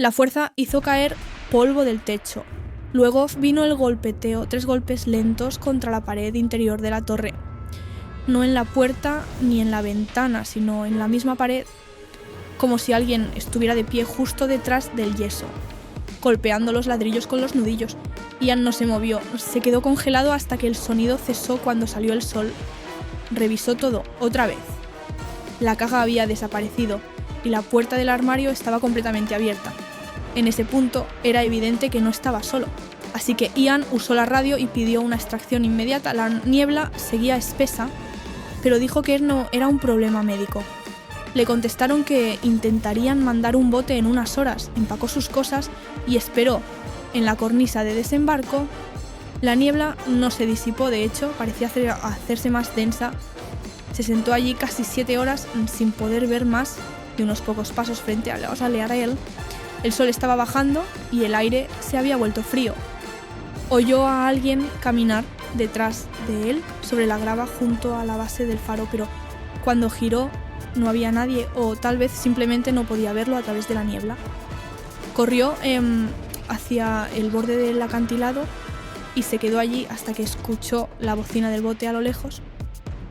La fuerza hizo caer polvo del techo. Luego vino el golpeteo, 3 golpes lentos contra la pared interior de la torre. No en la puerta ni en la ventana, sino en la misma pared, como si alguien estuviera de pie justo detrás del yeso, golpeando los ladrillos con los nudillos. Ian no se movió, se quedó congelado hasta que el sonido cesó cuando salió el sol. Revisó todo, otra vez. La caja había desaparecido y la puerta del armario estaba completamente abierta. En ese punto era evidente que no estaba solo, así que Ian usó la radio y pidió una extracción inmediata. La niebla seguía espesa, pero dijo que no era un problema médico. Le contestaron que intentarían mandar un bote en unas horas. Empacó sus cosas y esperó en la cornisa de desembarco. La niebla no se disipó, de hecho, parecía hacerse más densa. Se sentó allí casi 7 horas sin poder ver más de unos pocos pasos frente a él. El sol estaba bajando y el aire se había vuelto frío. Oyó a alguien caminar detrás de él sobre la grava junto a la base del faro, pero cuando giró no había nadie, o tal vez simplemente no podía verlo a través de la niebla. Corrió hacia el borde del acantilado y se quedó allí hasta que escuchó la bocina del bote a lo lejos.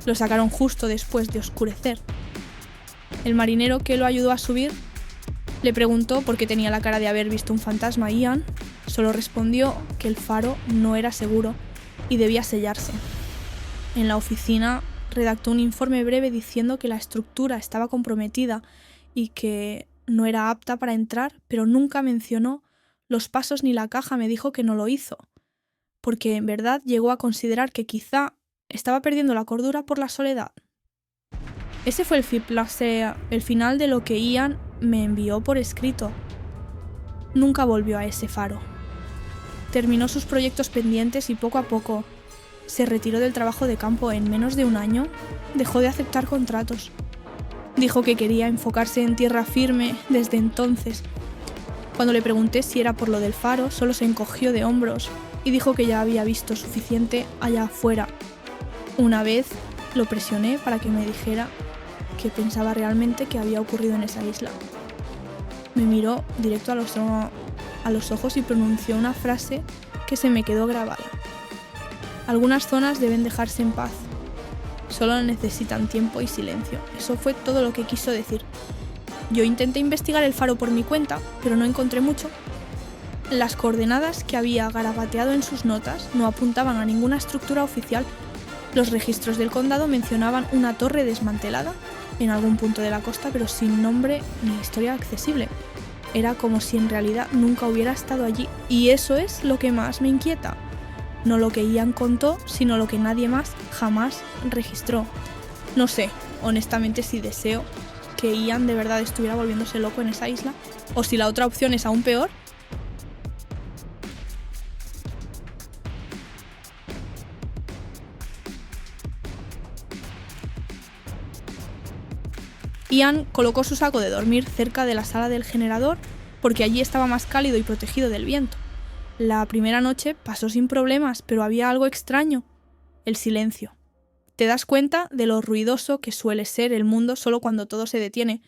Lo sacaron justo después de oscurecer. El marinero que lo ayudó a subir le preguntó por qué tenía la cara de haber visto un fantasma. Ian solo respondió que el faro no era seguro y debía sellarse. En la oficina redactó un informe breve diciendo que la estructura estaba comprometida y que no era apta para entrar, pero nunca mencionó los pasos ni la caja. Me dijo que no lo hizo, porque en verdad llegó a considerar que quizá estaba perdiendo la cordura por la soledad. Ese fue el final de lo que Ian me envió por escrito. Nunca volvió a ese faro. Terminó sus proyectos pendientes y poco a poco se retiró del trabajo de campo. En menos de un año dejó de aceptar contratos. Dijo que quería enfocarse en tierra firme desde entonces. Cuando le pregunté si era por lo del faro, solo se encogió de hombros y dijo que ya había visto suficiente allá afuera. Una vez lo presioné para que me dijera qué pensaba realmente que había ocurrido en esa isla. Me miró directo a los ojos y pronunció una frase que se me quedó grabada. Algunas zonas deben dejarse en paz. Solo necesitan tiempo y silencio. Eso fue todo lo que quiso decir. Yo intenté investigar el faro por mi cuenta, pero no encontré mucho. Las coordenadas que había garabateado en sus notas no apuntaban a ninguna estructura oficial. Los registros del condado mencionaban una torre desmantelada en algún punto de la costa, pero sin nombre ni historia accesible. Era como si en realidad nunca hubiera estado allí, y eso es lo que más me inquieta. No lo que Ian contó, sino lo que nadie más jamás registró. No sé, honestamente, si deseo que Ian de verdad estuviera volviéndose loco en esa isla, o si la otra opción es aún peor. Ian colocó su saco de dormir cerca de la sala del generador porque allí estaba más cálido y protegido del viento. La primera noche pasó sin problemas, pero había algo extraño: el silencio. Te das cuenta de lo ruidoso que suele ser el mundo solo cuando todo se detiene.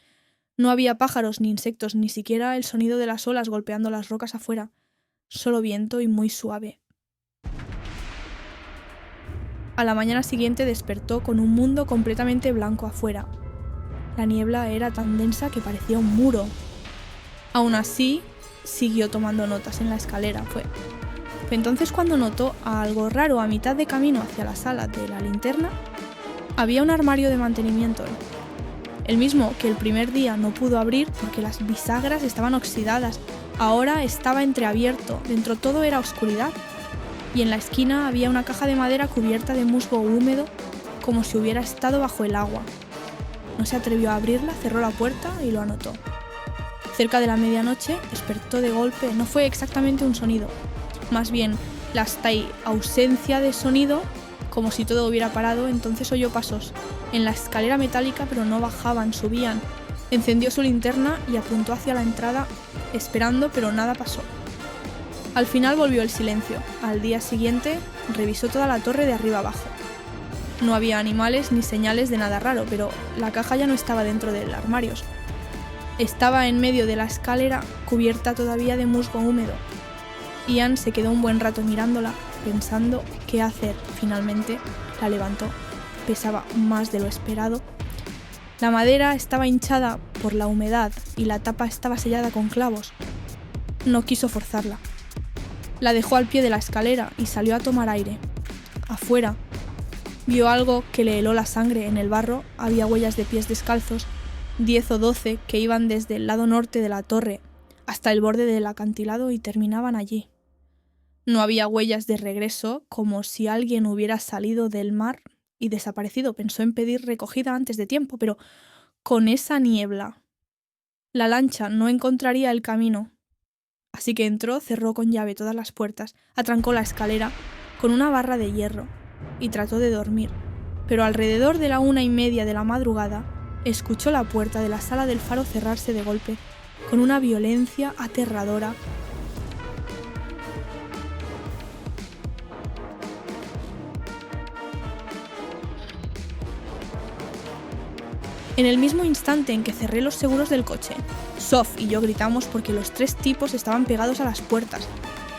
No había pájaros ni insectos, ni siquiera el sonido de las olas golpeando las rocas afuera. Solo viento y muy suave. A la mañana siguiente despertó con un mundo completamente blanco afuera. La niebla era tan densa que parecía un muro. Aún así, siguió tomando notas en la escalera. Fue entonces cuando notó algo raro. A mitad de camino hacia la sala de la linterna había un armario de mantenimiento, el mismo que el primer día no pudo abrir porque las bisagras estaban oxidadas. Ahora estaba entreabierto. Dentro todo era oscuridad, y en la esquina había una caja de madera cubierta de musgo húmedo, como si hubiera estado bajo el agua. No se atrevió a abrirla, cerró la puerta y lo anotó. Cerca de la medianoche despertó de golpe. No fue exactamente un sonido, más bien la ausencia de sonido, como si todo hubiera parado. Entonces oyó pasos en la escalera metálica, pero no bajaban, subían. Encendió su linterna y apuntó hacia la entrada, esperando, pero nada pasó. Al final volvió el silencio. Al día siguiente revisó toda la torre de arriba abajo. No había animales ni señales de nada raro, pero la caja ya no estaba dentro del armario. Estaba en medio de la escalera, cubierta todavía de musgo húmedo. Ian se quedó un buen rato mirándola, pensando qué hacer. Finalmente la levantó. Pesaba más de lo esperado. La madera estaba hinchada por la humedad y la tapa estaba sellada con clavos. No quiso forzarla. La dejó al pie de la escalera y salió a tomar aire. Afuera, vio algo que le heló la sangre. En el barro había huellas de pies descalzos, 10 o 12 que iban desde el lado norte de la torre hasta el borde del acantilado y terminaban allí. No había huellas de regreso, como si alguien hubiera salido del mar y desaparecido. Pensó en pedir recogida antes de tiempo, pero con esa niebla, la lancha no encontraría el camino. Así que entró, cerró con llave todas las puertas, atrancó la escalera con una barra de hierro y trató de dormir. Pero alrededor de la 1:30 de la madrugada, escuchó la puerta de la sala del faro cerrarse de golpe, con una violencia aterradora. En el mismo instante en que cerré los seguros del coche, Soph y yo gritamos porque los 3 tipos estaban pegados a las puertas.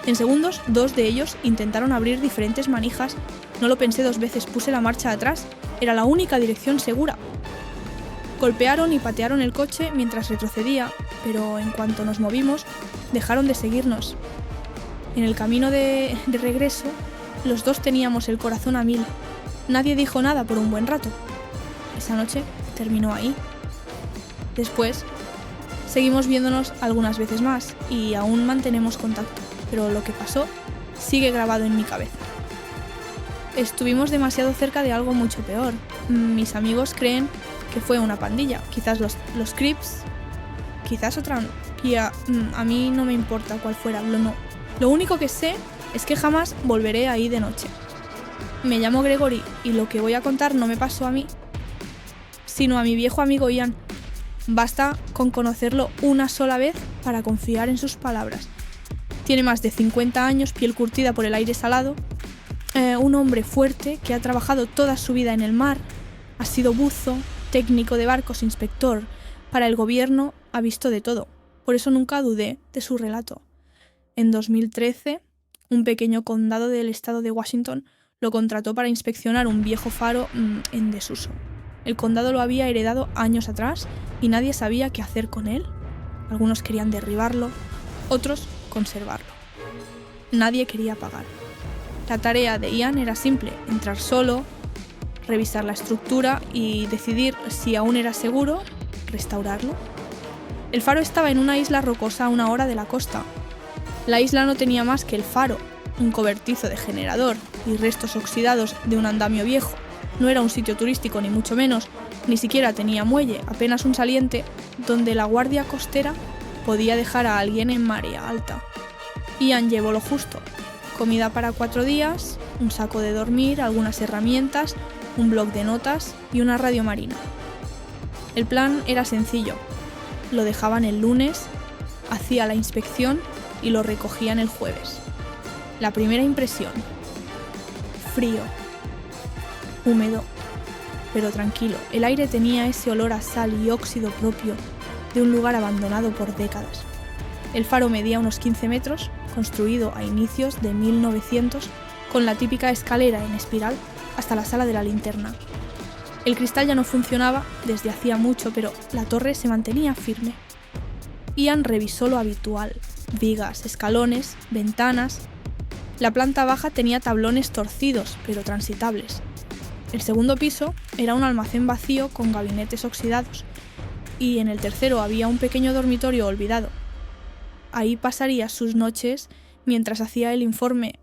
En segundos, 2 de ellos intentaron abrir diferentes manijas. No lo pensé 2 veces, puse la marcha atrás. Era la única dirección segura. Golpearon y patearon el coche mientras retrocedía, pero en cuanto nos movimos, dejaron de seguirnos. En el camino de regreso, los 2 teníamos el corazón a 1000. Nadie dijo nada por un buen rato. Esa noche terminó ahí. Después, seguimos viéndonos algunas veces más y aún mantenemos contacto, pero lo que pasó sigue grabado en mi cabeza. Estuvimos demasiado cerca de algo mucho peor. Mis amigos creen que fue una pandilla, quizás los Crips, quizás otra. Y a mí no me importa cuál fuera, no. Lo único que sé es que jamás volveré ahí de noche. Me llamo Gregory y lo que voy a contar no me pasó a mí, sino a mi viejo amigo Ian. Basta con conocerlo una sola vez para confiar en sus palabras. Tiene más de 50 años, piel curtida por el aire salado, un hombre fuerte que ha trabajado toda su vida en el mar, ha sido buzo, técnico de barcos, inspector. Para el gobierno ha visto de todo, por eso nunca dudé de su relato. En 2013, un pequeño condado del estado de Washington lo contrató para inspeccionar un viejo faro en desuso. El condado lo había heredado años atrás y nadie sabía qué hacer con él. Algunos querían derribarlo, otros conservarlo. Nadie quería pagar. La tarea de Ian era simple: entrar solo, revisar la estructura y decidir si aún era seguro restaurarlo. El faro estaba en una isla rocosa a 1 hora de la costa. La isla no tenía más que el faro, un cobertizo de generador y restos oxidados de un andamio viejo. No era un sitio turístico ni mucho menos, ni siquiera tenía muelle, apenas un saliente donde la guardia costera podía dejar a alguien en marea alta. Ian llevó lo justo: comida para 4 días, un saco de dormir, algunas herramientas, un bloc de notas y una radio marina. El plan era sencillo: lo dejaban el lunes, hacía la inspección y lo recogían el jueves. La primera impresión: frío, húmedo, pero tranquilo. El aire tenía ese olor a sal y óxido propio de un lugar abandonado por décadas. El faro medía unos 15 metros, construido a inicios de 1900, con la típica escalera en espiral hasta la sala de la linterna. El cristal ya no funcionaba desde hacía mucho, pero la torre se mantenía firme. Ian revisó lo habitual: vigas, escalones, ventanas. La planta baja tenía tablones torcidos, pero transitables. El segundo piso era un almacén vacío con gabinetes oxidados, y en el tercero había un pequeño dormitorio olvidado. Ahí pasaría sus noches mientras hacía el informe.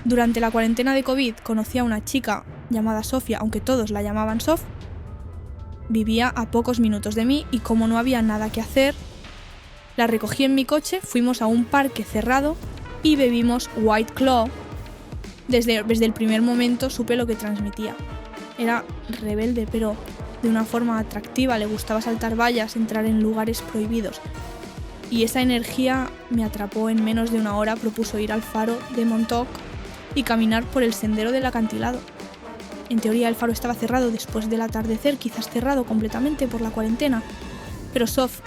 Durante la cuarentena de COVID conocí a una chica llamada Sofía, aunque todos la llamaban Sof. Vivía a pocos minutos de mí y como no había nada que hacer, la recogí en mi coche, fuimos a un parque cerrado y bebimos White Claw. Desde el primer momento supe lo que transmitía. Era rebelde, pero de una forma atractiva. Le gustaba saltar vallas, entrar en lugares prohibidos. y esa energía me atrapó. En menos de una hora propuso ir al faro de Montauk y caminar por el sendero del acantilado. En teoría el faro estaba cerrado después del atardecer, quizás cerrado completamente por la cuarentena, pero Sof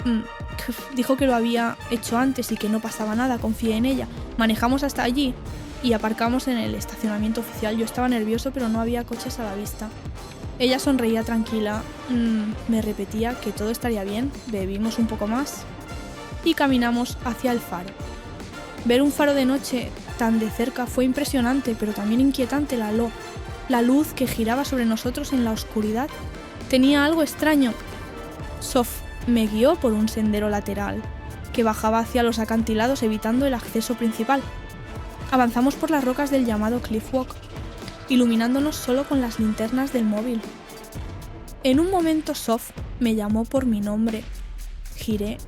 dijo que lo había hecho antes y que no pasaba nada, confié en ella. Manejamos hasta allí y aparcamos en el estacionamiento oficial. Yo estaba nervioso, pero no había coches a la vista. Ella sonreía tranquila, me repetía que todo estaría bien, bebimos un poco más y caminamos hacia el faro. Ver un faro de noche tan de cerca fue impresionante, pero también inquietante. La luz que giraba sobre nosotros en la oscuridad tenía algo extraño. Sof me guió por un sendero lateral que bajaba hacia los acantilados evitando el acceso principal. Avanzamos por las rocas del llamado Cliff Walk, iluminándonos solo con las linternas del móvil. En un momento Sof me llamó por mi nombre. Giré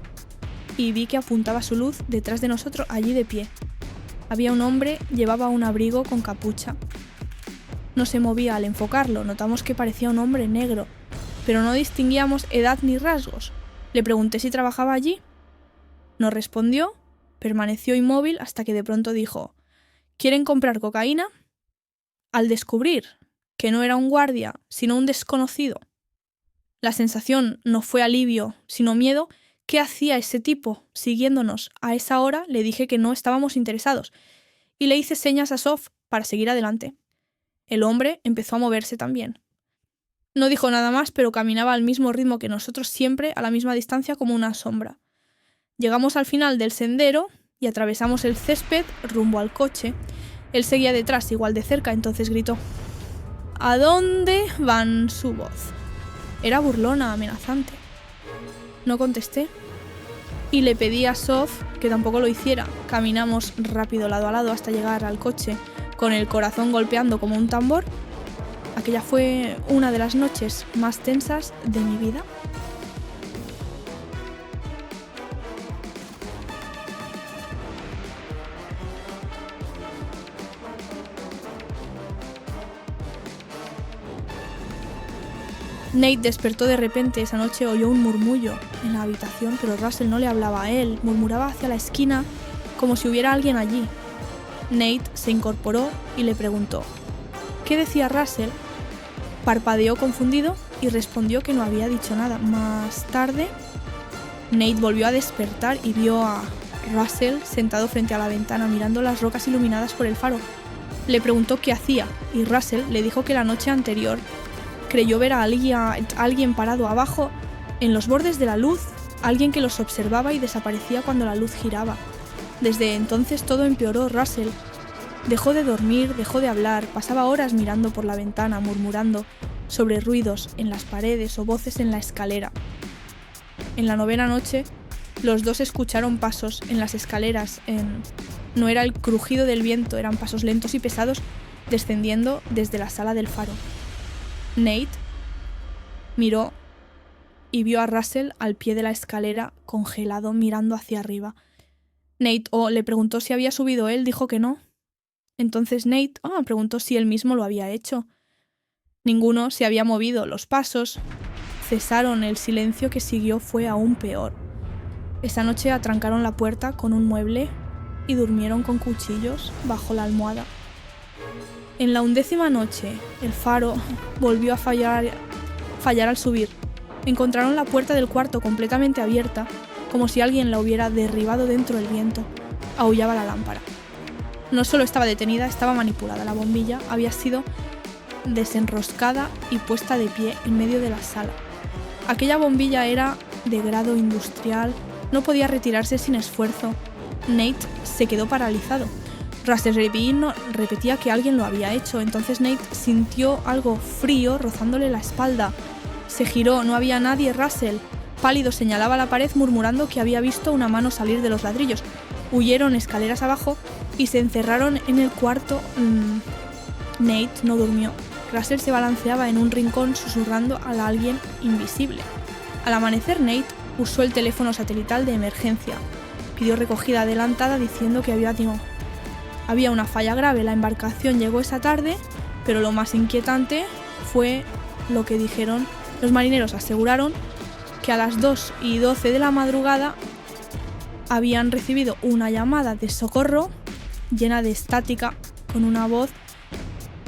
y vi que apuntaba su luz detrás de nosotros, allí de pie. Había un hombre, llevaba un abrigo con capucha. No se movía al enfocarlo, notamos que parecía un hombre negro, pero no distinguíamos edad ni rasgos. Le pregunté si trabajaba allí. No respondió, permaneció inmóvil hasta que de pronto dijo: ¿Quieren comprar cocaína? Al descubrir que no era un guardia, sino un desconocido, la sensación no fue alivio, sino miedo. ¿Qué hacía ese tipo siguiéndonos a esa hora? Le dije que no estábamos interesados y le hice señas a Sof para seguir adelante. El hombre empezó a moverse también. No dijo nada más, pero caminaba al mismo ritmo que nosotros, siempre a la misma distancia, como una sombra. Llegamos al final del sendero y atravesamos el césped rumbo al coche. Él seguía detrás, igual de cerca, entonces gritó: ¿A dónde van? Su voz era burlona, amenazante. No contesté y le pedí a Sof que tampoco lo hiciera. Caminamos rápido lado a lado hasta llegar al coche, con el corazón golpeando como un tambor. Aquella fue una de las noches más tensas de mi vida. Nate despertó de repente. Esa noche oyó un murmullo en la habitación, pero Russell no le hablaba a él. Murmuraba hacia la esquina como si hubiera alguien allí. Nate se incorporó y le preguntó: ¿Qué decía Russell? Parpadeó confundido y respondió que no había dicho nada. Más tarde, Nate volvió a despertar y vio a Russell sentado frente a la ventana mirando las rocas iluminadas por el faro. Le preguntó qué hacía y Russell le dijo que la noche anterior creyó ver a alguien parado abajo en los bordes de la luz, alguien que los observaba y desaparecía cuando la luz giraba. Desde entonces todo empeoró. Russell dejó de dormir, dejó de hablar, pasaba horas mirando por la ventana, murmurando sobre ruidos en las paredes o voces en la escalera. En la 9ª noche, los dos escucharon pasos en las escaleras. No era el crujido del viento, eran pasos lentos y pesados descendiendo desde la sala del faro. Nate miró y vio a Russell al pie de la escalera, congelado, mirando hacia arriba. Nate le preguntó si había subido él, dijo que no. Entonces Nate preguntó si él mismo lo había hecho. Ninguno se había movido. Los pasos cesaron. El silencio que siguió fue aún peor. Esa noche atrancaron la puerta con un mueble y durmieron con cuchillos bajo la almohada. En la 11ª noche, el faro volvió a fallar al subir. Encontraron la puerta del cuarto completamente abierta, como si alguien la hubiera derribado dentro del viento. Aullaba la lámpara. No solo estaba detenida, estaba manipulada. La bombilla había sido desenroscada y puesta de pie en medio de la sala. Aquella bombilla era de grado industrial, no podía retirarse sin esfuerzo. Nate se quedó paralizado. Russell repetía que alguien lo había hecho. Entonces Nate sintió algo frío rozándole la espalda. Se giró, no había nadie. Russell, pálido, señalaba la pared murmurando que había visto una mano salir de los ladrillos. Huyeron escaleras abajo y se encerraron en el cuarto. Nate no durmió. Russell se balanceaba en un rincón susurrando a alguien invisible. Al amanecer, Nate usó el teléfono satelital de emergencia. Pidió recogida adelantada diciendo que había una falla grave. La embarcación llegó esa tarde, pero lo más inquietante fue lo que dijeron. Los marineros aseguraron que a las 2:12 de la madrugada habían recibido una llamada de socorro llena de estática, con una voz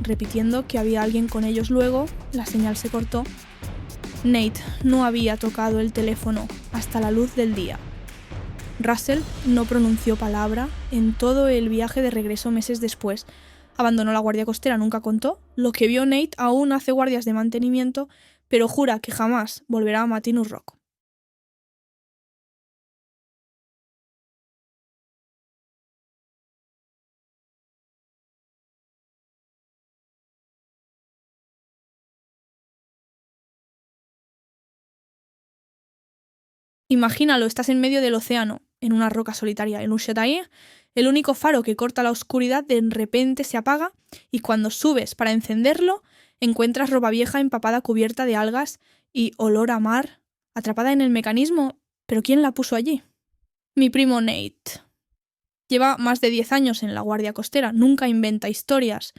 repitiendo que había alguien con ellos. Luego la señal se cortó. Nate no había tocado el teléfono hasta la luz del día. Russell no pronunció palabra en todo el viaje de regreso meses después. Abandonó la guardia costera, nunca contó. Lo que vio Nate aún hace guardias de mantenimiento, pero jura que jamás volverá a Matinus Rock. Imagínalo, estás en medio del océano, en una roca solitaria, en Ushuaia. El único faro que corta la oscuridad de repente se apaga y cuando subes para encenderlo encuentras ropa vieja empapada cubierta de algas y olor a mar, atrapada en el mecanismo. ¿Pero quién la puso allí? Mi primo Nate. Lleva más de 10 años en la guardia costera, nunca inventa historias.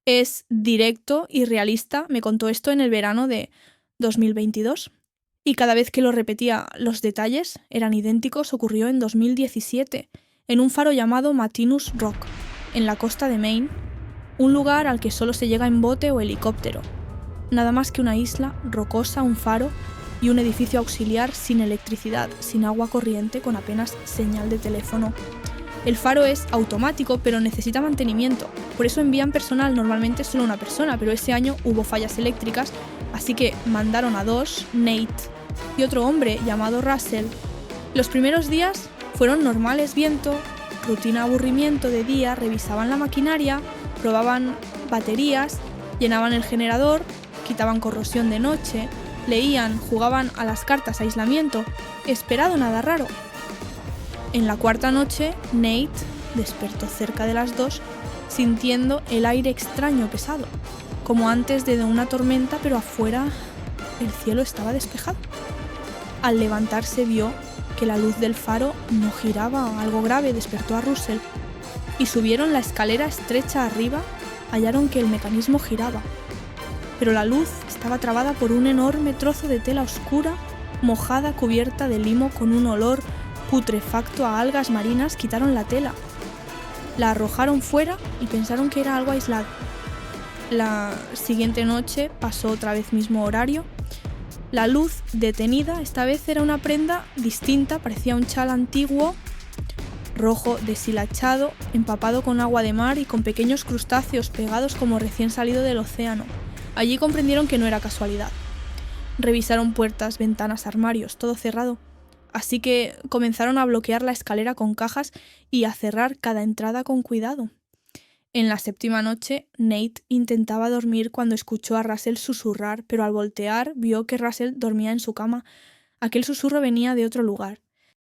Es directo y realista, me contó esto en el verano de 2022. Y cada vez que lo repetía, los detalles eran idénticos. Ocurrió en 2017, en un faro llamado Matinus Rock, en la costa de Maine, un lugar al que solo se llega en bote o helicóptero. Nada más que una isla rocosa, un faro y un edificio auxiliar sin electricidad, sin agua corriente, con apenas señal de teléfono. El faro es automático, pero necesita mantenimiento. Por eso envían personal, normalmente solo una persona, pero ese año hubo fallas eléctricas, así que mandaron a 2, Nate y otro hombre llamado Russell. Los primeros días fueron normales: viento, rutina, aburrimiento de día, revisaban la maquinaria, probaban baterías, llenaban el generador, quitaban corrosión de noche, leían, jugaban a las cartas, aislamiento. Esperado, nada raro. En la cuarta noche, Nate despertó cerca de las 2, sintiendo el aire extraño, pesado, como antes de una tormenta, pero afuera el cielo estaba despejado. Al levantarse vio que la luz del faro no giraba, algo grave. Despertó a Russell y subieron la escalera estrecha arriba. Hallaron que el mecanismo giraba, pero la luz estaba trabada por un enorme trozo de tela oscura, mojada, cubierta de limo, con un olor putrefacto a algas marinas. Quitaron la tela, la arrojaron fuera y pensaron que era algo aislado. La siguiente noche pasó otra vez mismo horario. La luz detenida, esta vez era una prenda distinta, parecía un chal antiguo, rojo, deshilachado, empapado con agua de mar y con pequeños crustáceos pegados como recién salido del océano. Allí comprendieron que no era casualidad. Revisaron puertas, ventanas, armarios, todo cerrado. Así que comenzaron a bloquear la escalera con cajas y a cerrar cada entrada con cuidado. En la séptima noche, Nate intentaba dormir cuando escuchó a Russell susurrar, pero al voltear vio que Russell dormía en su cama. Aquel susurro venía de otro lugar.